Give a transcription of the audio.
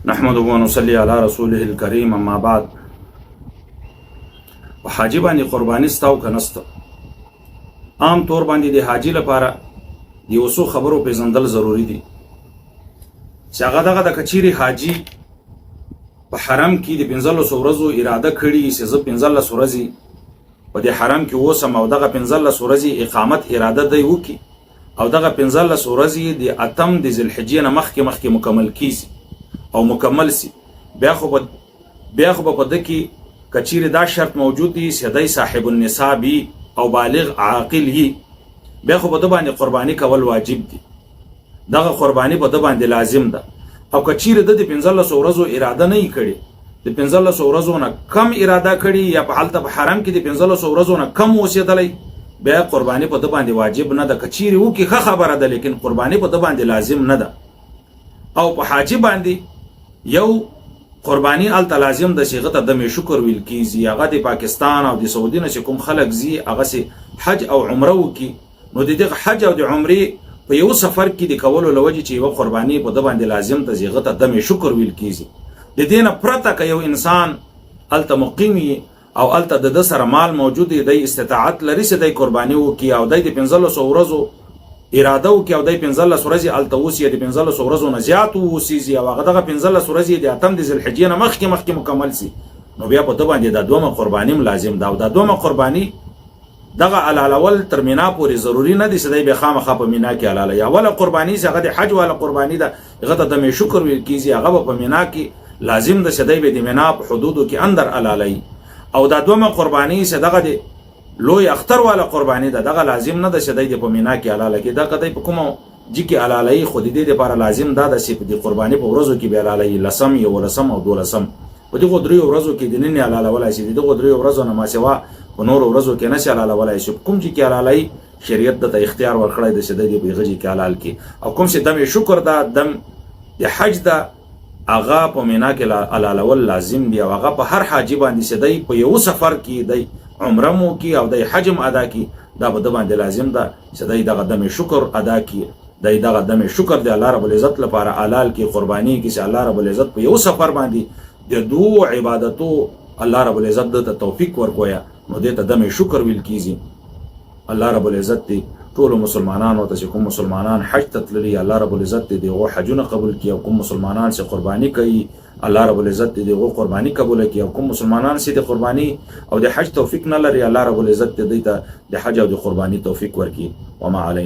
نحمده ونصلي على رسوله الكريم اما بعد. حاجی باندې قربانی ستاو کنست عام طور باندې د حاجی لپاره د وسو خبرو پیژندل ضروری دي چې هغه دغه د کچيري حاجی په حرم کې د 15 ورځو اراده کړي چې زه 15 ورځې په دې حرم کې اوسم او دغه 15 ورځې اقامت اراده دی وکي او دغه 15 ورځې د اتم د ذوالحجې نه مخکې مکمل کیږي او مکمل سي بیا خو په دکی کچیر دا شرط موجود دی سیدای صاحب النصابی او بالغ عاقل هی بیا خو په د باندې قربانی کول واجب دی دغه قربانی په د باندې لازم ده او کچیر د 15 ورځو اراده نه کړي د 15 ورځو نه کم اراده کړي یا په حالت په حرم کې د 15 ورځو نه کم اوسېدلې بیا قربانی په د باندې واجب نه ده کچیر وو کې خبره ده لیکن قربانی په د باندې لازم نه ده او په حاجی باندې یو قربانی ال لازم د صيغه د شکر ویل کیږي هغه د پاکستان او د سعودي نه کوم خلک زی هغه سي حج او عمره وکي نو د حج او د عمره په یو سفر کې د کولو لوجه چې یو قربانی په د باندې لازم د صيغه د شکر ویل کیږي د دینه پرته ک یو انسان ال مقیمی او ال د سره مال موجود دی استطاعت لري چې د قربانی وکي او د 15 ورځو اراده وکي او د 15 ورځې ال توسي د 15 ورځو نه زیات وسیږي او هغه دغه 15 ورځې د اتم د ذوالحجې نه مخکې مکمل سي نو بیا په د باندې د دومره قربانی لازم ده او د دومره قربانی دغه علالول ترمینا پورې ضروری نه دي چې د بخامه په مینا کې علاله یا ولا قربانی چې هغه د حج ولا قربانی ده هغه د شکر ویل کیږي هغه په مینا کې لازم ده چې د مینا په حدودو کې اندر علاله او د دومره قربانی چې دغه د لوی اختر والا قربانی ده دغه لازم نه ده چې د په مینا کې علاله کې دا کته په کوم جی کې علاله خو دې لپاره لازم ده چې د قربانی په ورځو کې به علاله لسم یو لسم او دولسم په دغه درې ورځو کې د نن علاله ولا شي دغه درې ورځو نه ما سوا په نور ورځو کې نشه علاله ولا شي کوم جی کې علاله شریعت د اختیار ورکړی د شدید په غږی کې حلال کې او کوم چې دم شکر ده دم د حج ده اغا په مینا کې علاله ول لازم دی او هغه په هر حاجی باندې شدی په یو سفر کې دی عمره مو کی او د حجم ادا کی دا په د باندې لازم ده چې دغه دم شکر ادا کی دغه دم شکر د الله رب العزت لپاره حلال کی قربانی کی چې الله رب العزت په یو سفر باندې د دوه عبادتو الله رب العزت د توفیق ورکویا نو د دم شکر ویل کیږي الله رب العزت ټول مسلمانانو ته چې کوم مسلمانان حج تتللی الله رب العزت دغه حجونه قبول کړي او کوم مسلمانان چې قربانی کوي الله رب العزت دغه قربانی قبول کړي او کوم مسلمانان چې د قربانی او د حج توفیق نه لري الله رب العزت د حج او د قربانی توفیق ورکړي وما علی